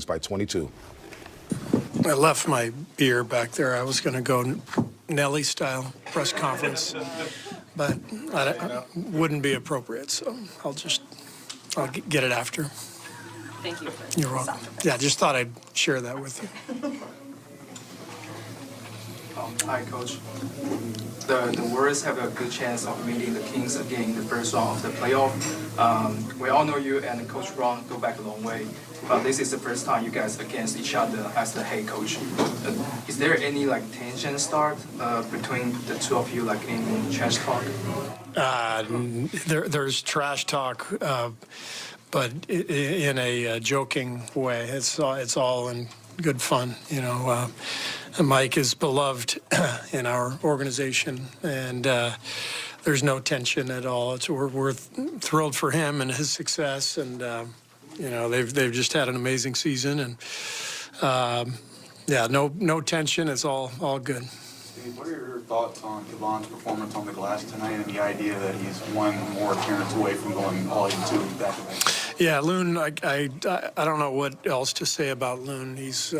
Kings by 22. I left my beer back there. I was going to go Nelly-style press conference, but I wouldn't be appropriate, so I'll get it after. Thank you. You're welcome. Yeah, just thought I'd share that with you. Hi, Coach. The Warriors have a good chance of meeting the Kings again in the first round of the playoff. We all know you and Coach Ron go back a long way, but this is the first time you guys against each other as the head coach. Is there any tension start between the two of you, in trash talk? There's trash talk, but in a joking way. It's all in good fun, Mike is beloved in our organization, and there's no tension at all. We're thrilled for him and his success, and they've just had an amazing season, and no tension. It's all good. Steve, what are your thoughts on Kevon's performance on the glass tonight and the idea that he's one more appearance away from going all into back-to-back? Yeah, Loon, I don't know what else to say about Loon. He's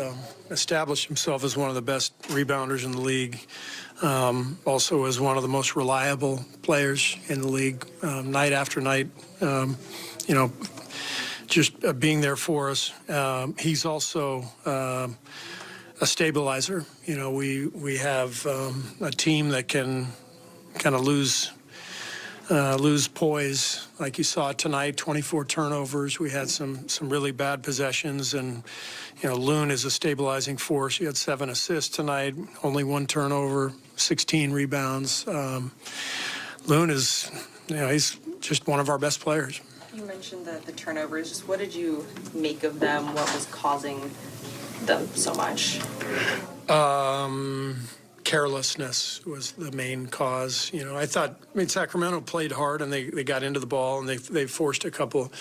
established himself as one of the best rebounders in the league. Also as one of the most reliable players in the league, night after night. Just being there for us. He's also a stabilizer. We have a team that can kind of lose poise, like you saw tonight. 24 turnovers. We had some really bad possessions, and Loon is a stabilizing force. He had 7 assists tonight, only 1 turnover, 16 rebounds. Loon is, he's just one of our best players. You mentioned the turnovers. Just what did you make of them? What was causing them so much? Carelessness was the main cause. Sacramento played hard and they got into the ball and they forced a couple,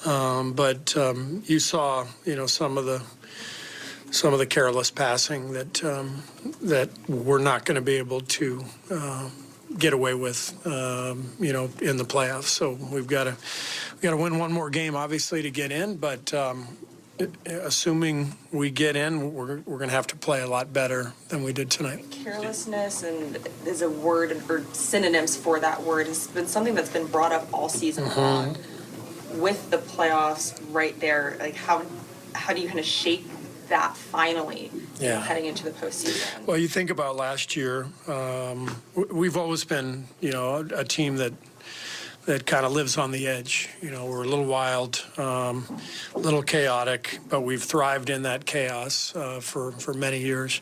but you saw some of the careless passing that we're not going to be able to get away with in the playoffs. So we've got to win one more game, obviously, to get in, but assuming we get in, we're going to have to play a lot better than we did tonight. Carelessness is a word, or synonyms for that word, has been something that's been brought up all season long. With the playoffs right there, how do you kind of shape that finally heading into the postseason? Well, you think about last year, we've always been, a team that kind of lives on the edge. We're a little wild, a little chaotic, but we've thrived in that chaos for many years.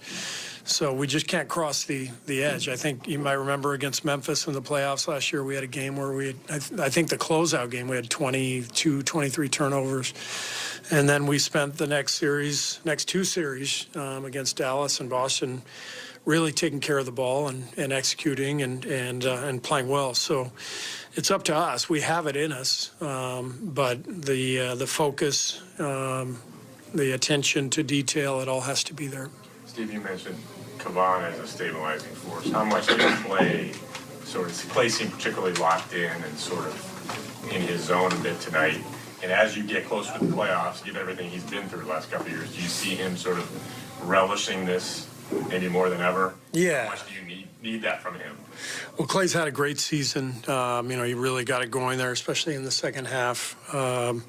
So we just can't cross the edge. I think you might remember against Memphis in the playoffs last year, we had a game where I think the closeout game, we had 22, 23 turnovers. And then we spent the next two series against Dallas and Boston really taking care of the ball and executing and playing well. So it's up to us. We have it in us, but the focus, the attention to detail, it all has to be there. Steve, you mentioned Kevon as a stabilizing force. How much did play seem particularly locked in and sort of in his zone a bit tonight? And as you get closer to the playoffs, given everything he's been through the last couple of years, do you see him sort of relishing this maybe more than ever? Yeah. How much do you need that from him? Well, Clay's had a great season. He really got it going there, especially in the second half. And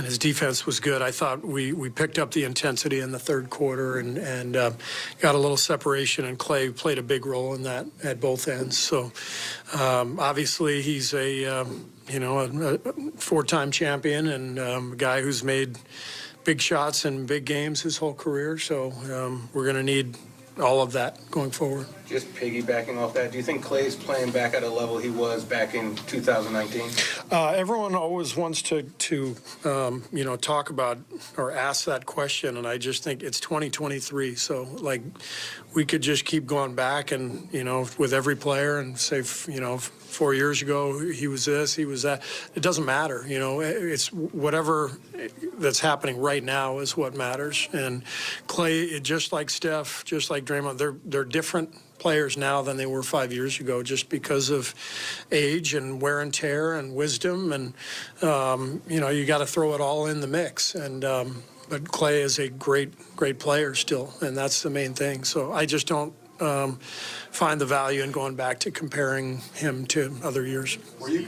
his defense was good. I thought we picked up the intensity in the third quarter and got a little separation, and Clay played a big role in that at both ends. So obviously he's a four-time champion and a guy who's made big shots in big games his whole career. So we're going to need all of that going forward. Just piggybacking off that, do you think Clay's playing back at a level he was back in 2019? Everyone always wants to talk about or ask that question, and I just think it's 2023. So, we could just keep going back and, with every player and say, 4 years ago he was this, he was that. It doesn't matter. It's whatever that's happening right now is what matters. And Clay, just like Steph, just like Draymond, they're different players now than they were 5 years ago, just because of age and wear and tear and wisdom, and you got to throw it all in the mix. And But Clay is a great player still, and that's the main thing. So I just don't find the value in going back to comparing him to other years. Were you